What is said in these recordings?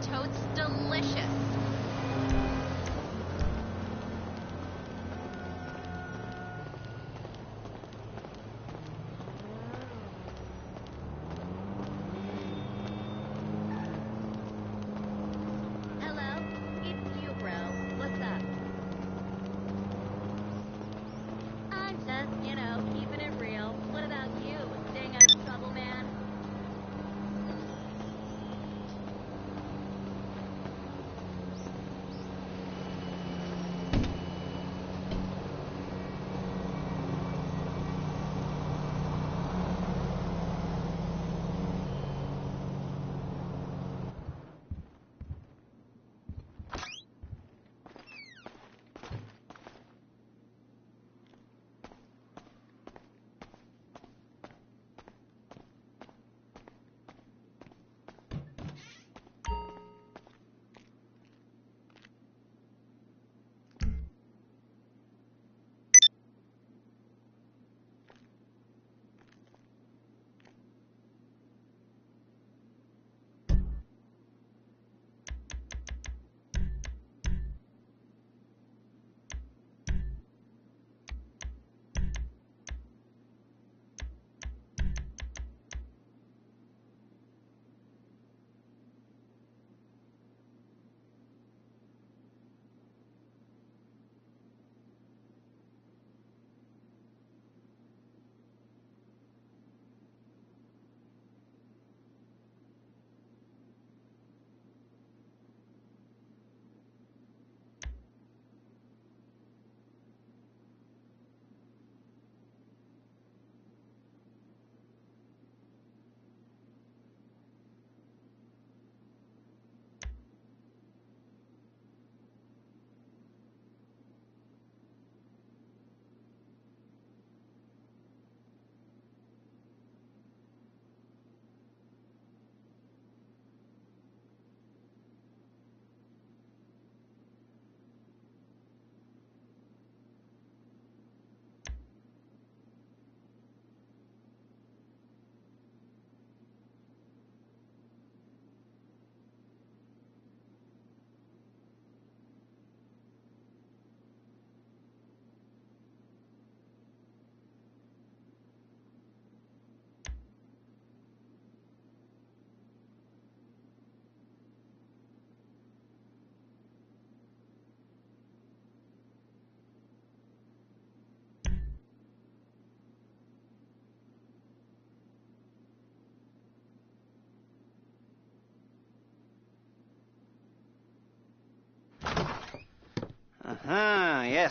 totes delicious.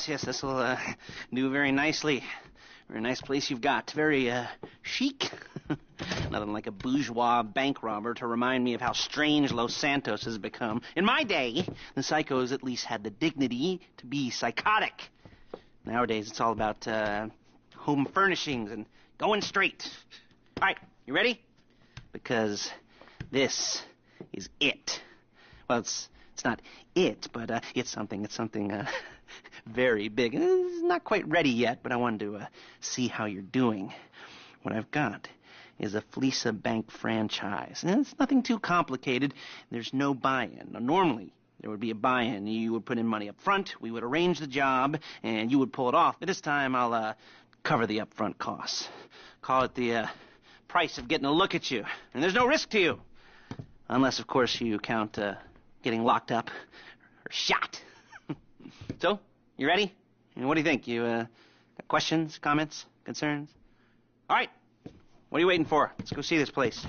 Yes, this will do very nicely. Very nice place you've got. Very chic. Nothing like a bourgeois bank robber to remind me of how strange Los Santos has become. In my day, the psychos at least had the dignity to be psychotic. Nowadays, it's all about home furnishings and going straight. All right, you ready? Because this is it. Well, it's not it, but it's something very big. It's not quite ready yet, but I wanted to see how you're doing. What I've got is a Fleesa Bank franchise. And it's nothing too complicated. There's no buy-in. Now, normally, there would be a buy-in. You would put in money up front, we would arrange the job, and you would pull it off. But this time, I'll cover the upfront costs. Call it the price of getting a look at you. And there's no risk to you. Unless, of course, you count getting locked up or shot. So, you ready? What do you think? You got questions, comments, concerns? All right. What are you waiting for? Let's go see this place.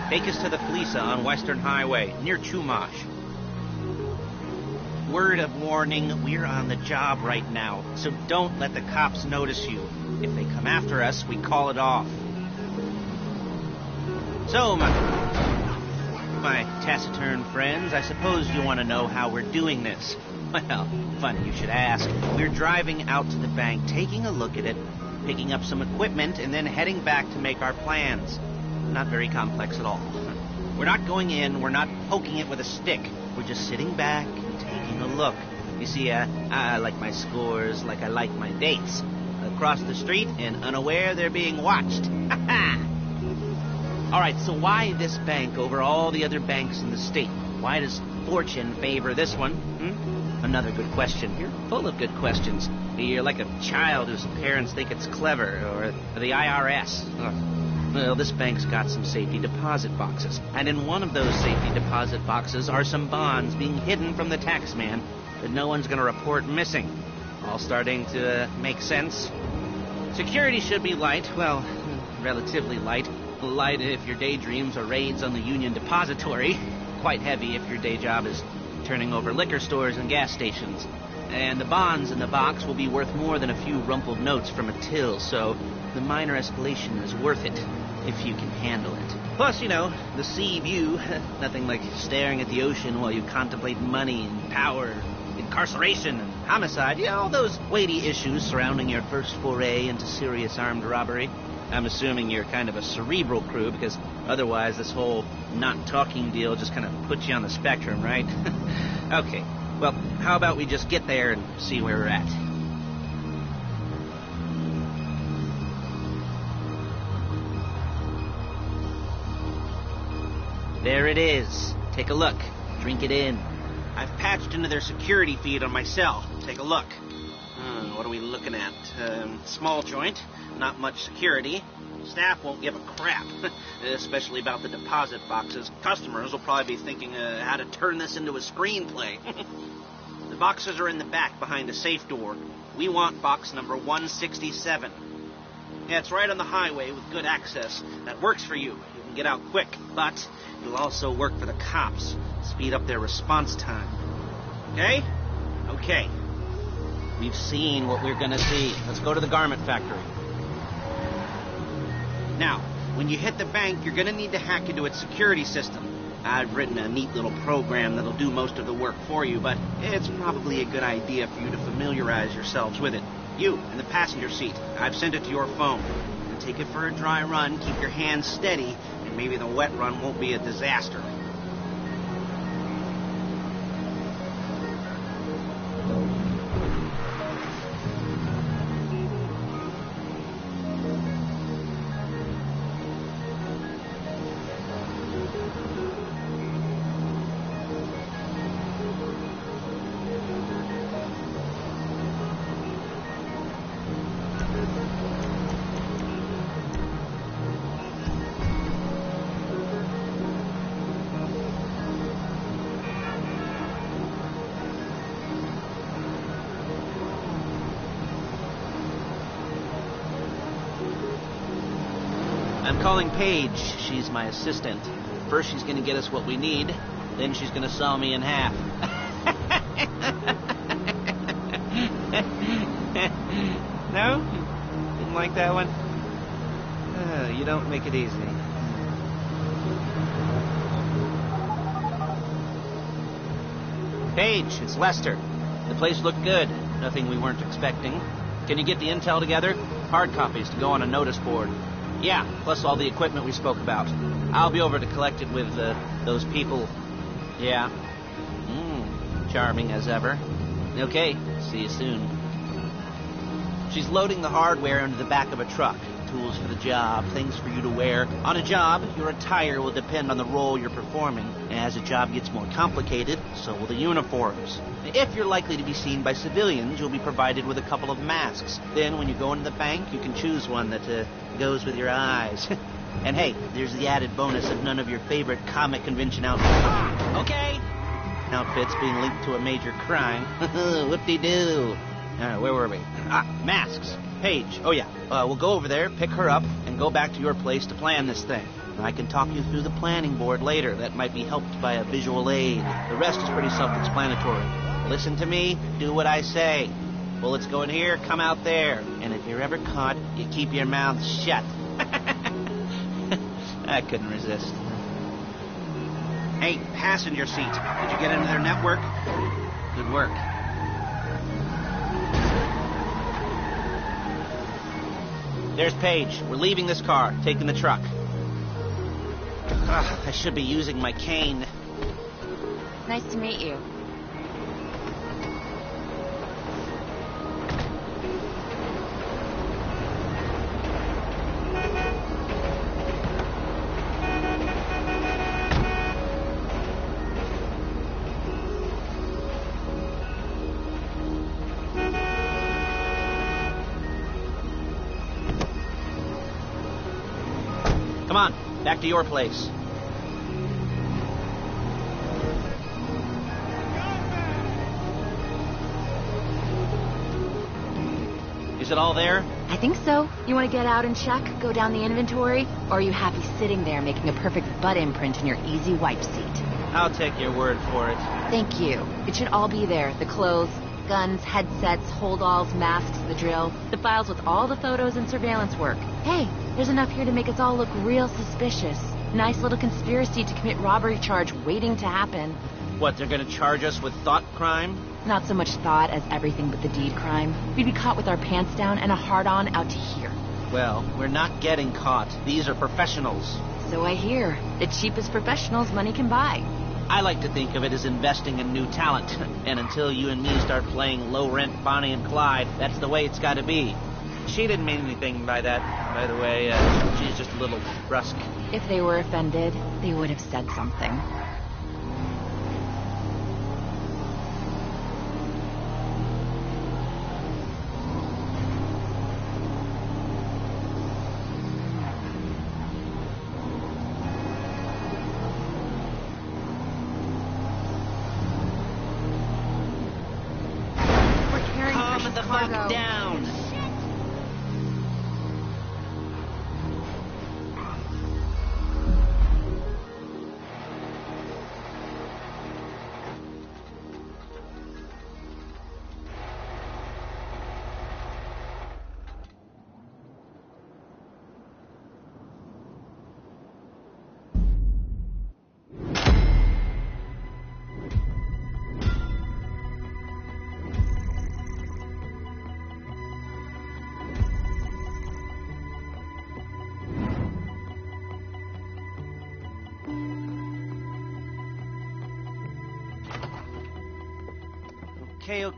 Take us to the Fleesa on Western Highway, near Chumash. Word of warning, we're on the job right now, so don't let the cops notice you. If they come after us, we call it off. So, my taciturn friends, I suppose you want to know how we're doing this. Well, funny you should ask. We're driving out to the bank, taking a look at it, picking up some equipment, and then heading back to make our plans. Not very complex at all. We're not going in, we're not poking it with a stick. We're just sitting back and taking a look. You see, I like my scores like I like my dates. Across the street and unaware they're being watched. All right, so why this bank over all the other banks in the state? Why does fortune favor this one? Another good question. You're full of good questions. You're like a child whose parents think it's clever, or the IRS. Ugh. Well, this bank's got some safety deposit boxes, and in one of those safety deposit boxes are some bonds being hidden from the tax man that no one's going to report missing. All starting to make sense. Security should be light, well, relatively light. Light if your daydreams are raids on the Union Depository. Quite heavy if your day job is turning over liquor stores and gas stations. And the bonds in the box will be worth more than a few rumpled notes from a till, so the minor escalation is worth it, if you can handle it. Plus, you know, the sea view, nothing like staring at the ocean while you contemplate money and power, incarceration and homicide, you know, all those weighty issues surrounding your first foray into serious armed robbery. I'm assuming you're kind of a cerebral crew, because otherwise this whole not talking deal just kind of puts you on the spectrum, right? Okay, well, how about we just get there and see where we're at? There it is. Take a look. Drink it in. I've patched into their security feed on my cell. Take a look. What are we looking at? Small joint. Not much security. Staff won't give a crap, especially about the deposit boxes. Customers will probably be thinking how to turn this into a screenplay. The boxes are in the back behind a safe door. We want box number 167. Yeah, it's right on the highway with good access. That works for you. You can get out quick, but it'll also work for the cops. Speed up their response time. Okay? Okay. We've seen what we're gonna see. Let's go to the garment factory. Now, when you hit the bank, you're going to need to hack into its security system. I've written a neat little program that'll do most of the work for you, but it's probably a good idea for you to familiarize yourselves with it. You, in the passenger seat, I've sent it to your phone. And take it for a dry run, keep your hands steady, and maybe the wet run won't be a disaster. I'm calling Paige. She's my assistant. First she's going to get us what we need, then she's going to saw me in half. No? Didn't like that one? You don't make it easy. Paige, it's Lester. The place looked good. Nothing we weren't expecting. Can you get the intel together? Hard copies to go on a notice board. Yeah, plus all the equipment we spoke about. I'll be over to collect it with those people. Yeah. Charming as ever. Okay, see you soon. She's loading the hardware into the back of a truck. Tools for the job, things for you to wear. On a job, your attire will depend on the role you're performing. As a job gets more complicated, so will the uniforms. If you're likely to be seen by civilians, you'll be provided with a couple of masks. Then when you go into the bank, you can choose one that goes with your eyes. And hey, there's the added bonus of none of your favorite comic convention outfits. Okay. Outfits being linked to a major crime. Whoop-de-doo. Where were we? Masks. Paige. Oh, yeah. We'll go over there, pick her up, and go back to your place to plan this thing. I can talk you through the planning board later. That might be helped by a visual aid. The rest is pretty self-explanatory. Listen to me, do what I say. Bullets go in here, come out there. And if you're ever caught, you keep your mouth shut. I couldn't resist. Hey, passenger seat. Did you get into their network? Good work. There's Paige. We're leaving this car, taking the truck. I should be using my cane. Nice to meet you. Come on, back to your place. Is it all there? I think so. You want to get out and check? Go down the inventory? Or are you happy sitting there making a perfect butt imprint in your easy wipe seat? I'll take your word for it. Thank you. It should all be there. The clothes, guns, headsets, holdalls, masks, the drill. The files with all the photos and surveillance work. Hey, there's enough here to make us all look real suspicious. Nice little conspiracy to commit robbery charge waiting to happen. What, they're gonna charge us with thought crime? Not so much thought as everything but the deed crime. We'd be caught with our pants down and a hard-on out to here. Well, we're not getting caught. These are professionals. So I hear. The cheapest professionals money can buy. I like to think of it as investing in new talent. And until you and me start playing low-rent Bonnie and Clyde, that's the way it's gotta be. She didn't mean anything by that, by the way. She's just a little brusque. If they were offended, they would have said something. Calm the fuck down.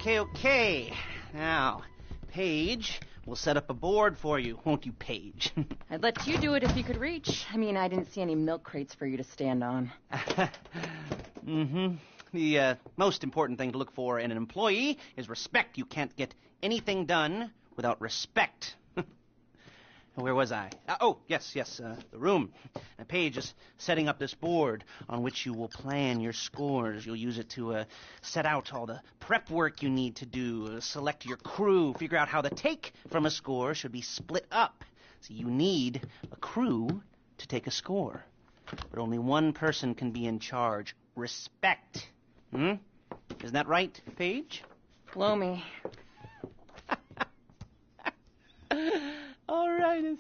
Okay. Now, Paige, we'll set up a board for you, won't you, Paige? I'd let you do it if you could reach. I mean, I didn't see any milk crates for you to stand on. The most important thing to look for in an employee is respect. You can't get anything done without respect. Where was I? Yes, the room. Now, Paige is setting up this board on which you will plan your scores. You'll use it to set out all the prep work you need to do, select your crew, figure out how the take from a score should be split up. So you need a crew to take a score. But only one person can be in charge. Respect. Isn't that right, Paige? Blow me. All right.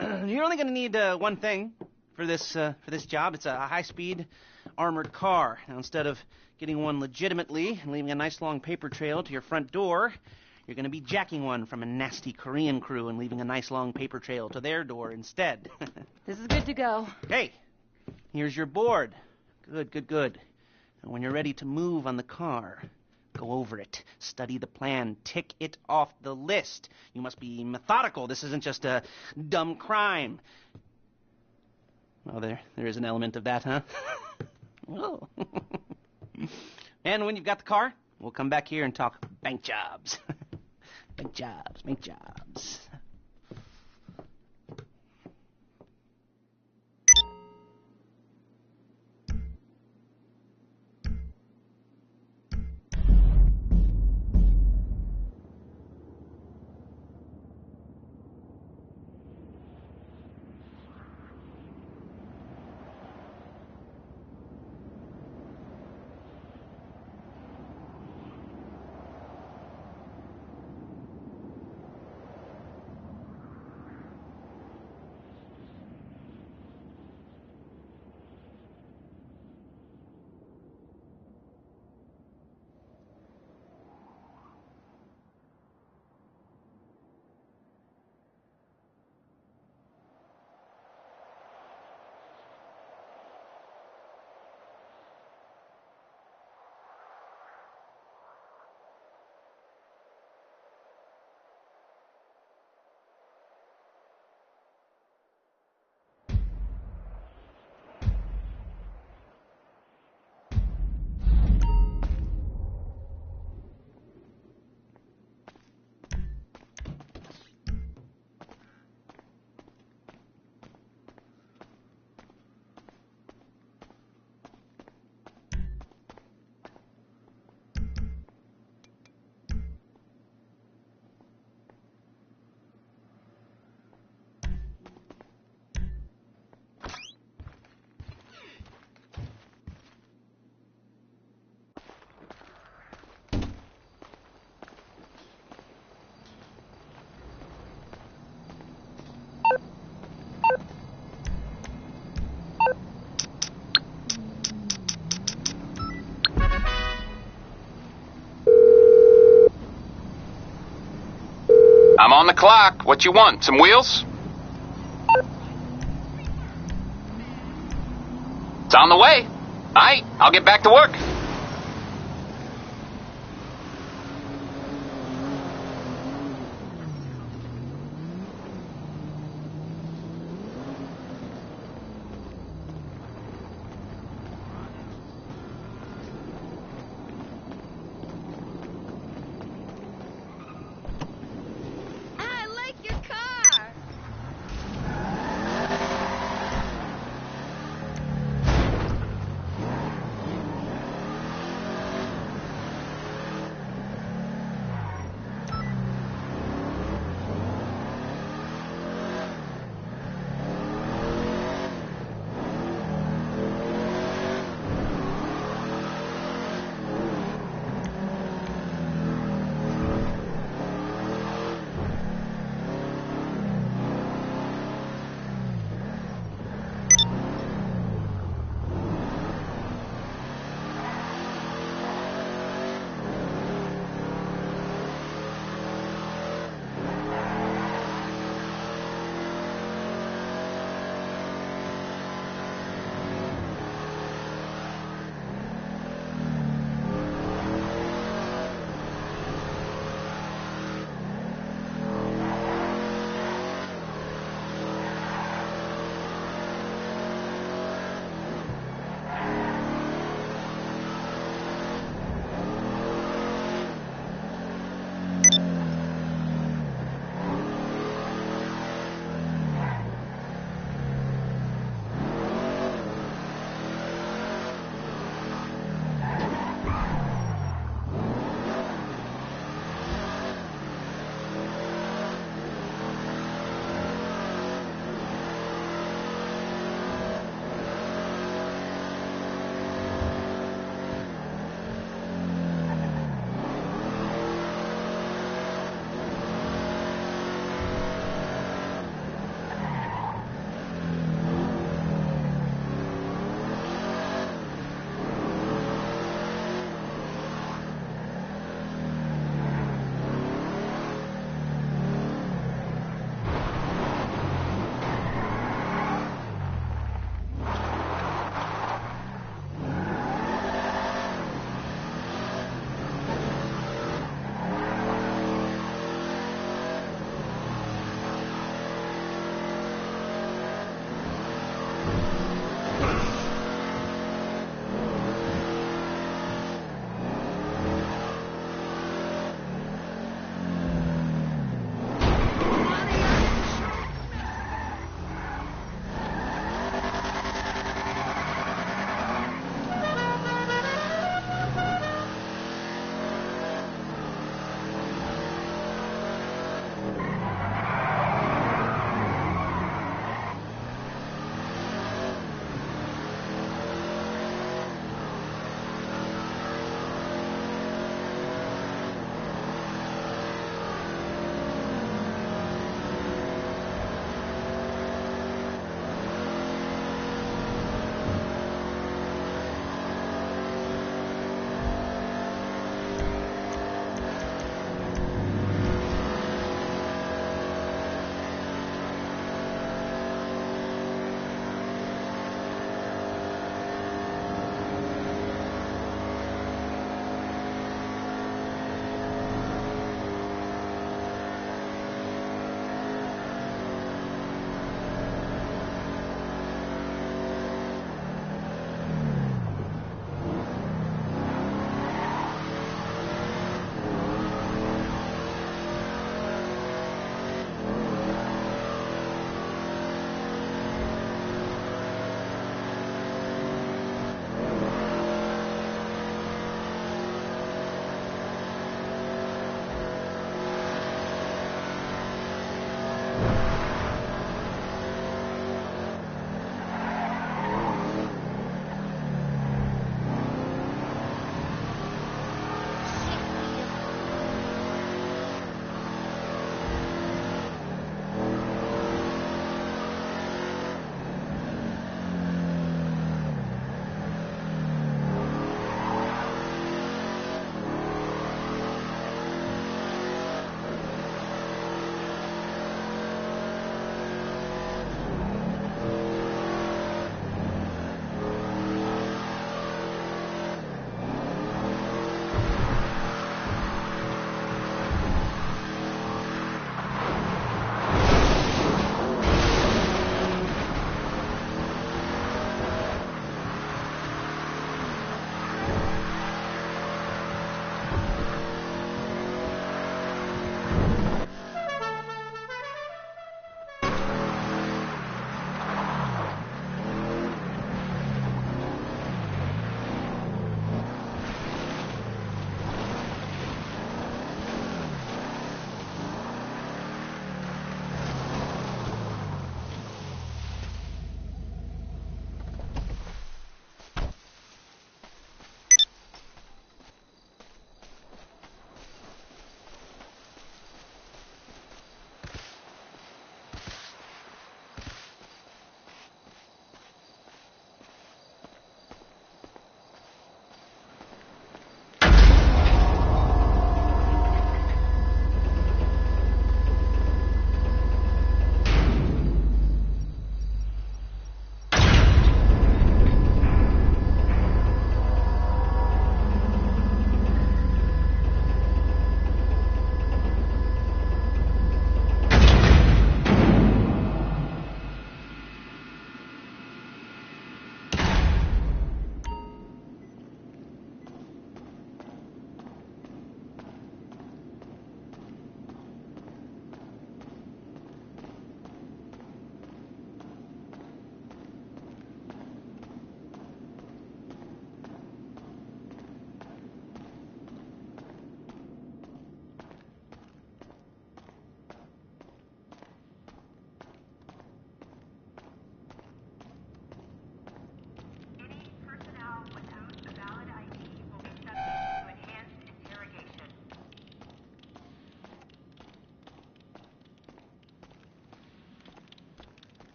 You're only going to need one thing for this job. It's a high-speed armored car. Now, instead of getting one legitimately and leaving a nice long paper trail to your front door, you're going to be jacking one from a nasty Korean crew and leaving a nice long paper trail to their door instead. This is good to go. Hey, here's your board. Good. And when you're ready to move on the car, go over it. Study the plan. Tick it off the list. You must be methodical. This isn't just a dumb crime. Well, there is an element of that, huh? Well. And when you've got the car, we'll come back here and talk bank jobs. Bank jobs. What you want? Some wheels? It's on the way. All right, I'll get back to work.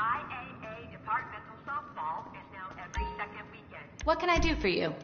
IAA departmental softball is now every second weekend. What can I do for you?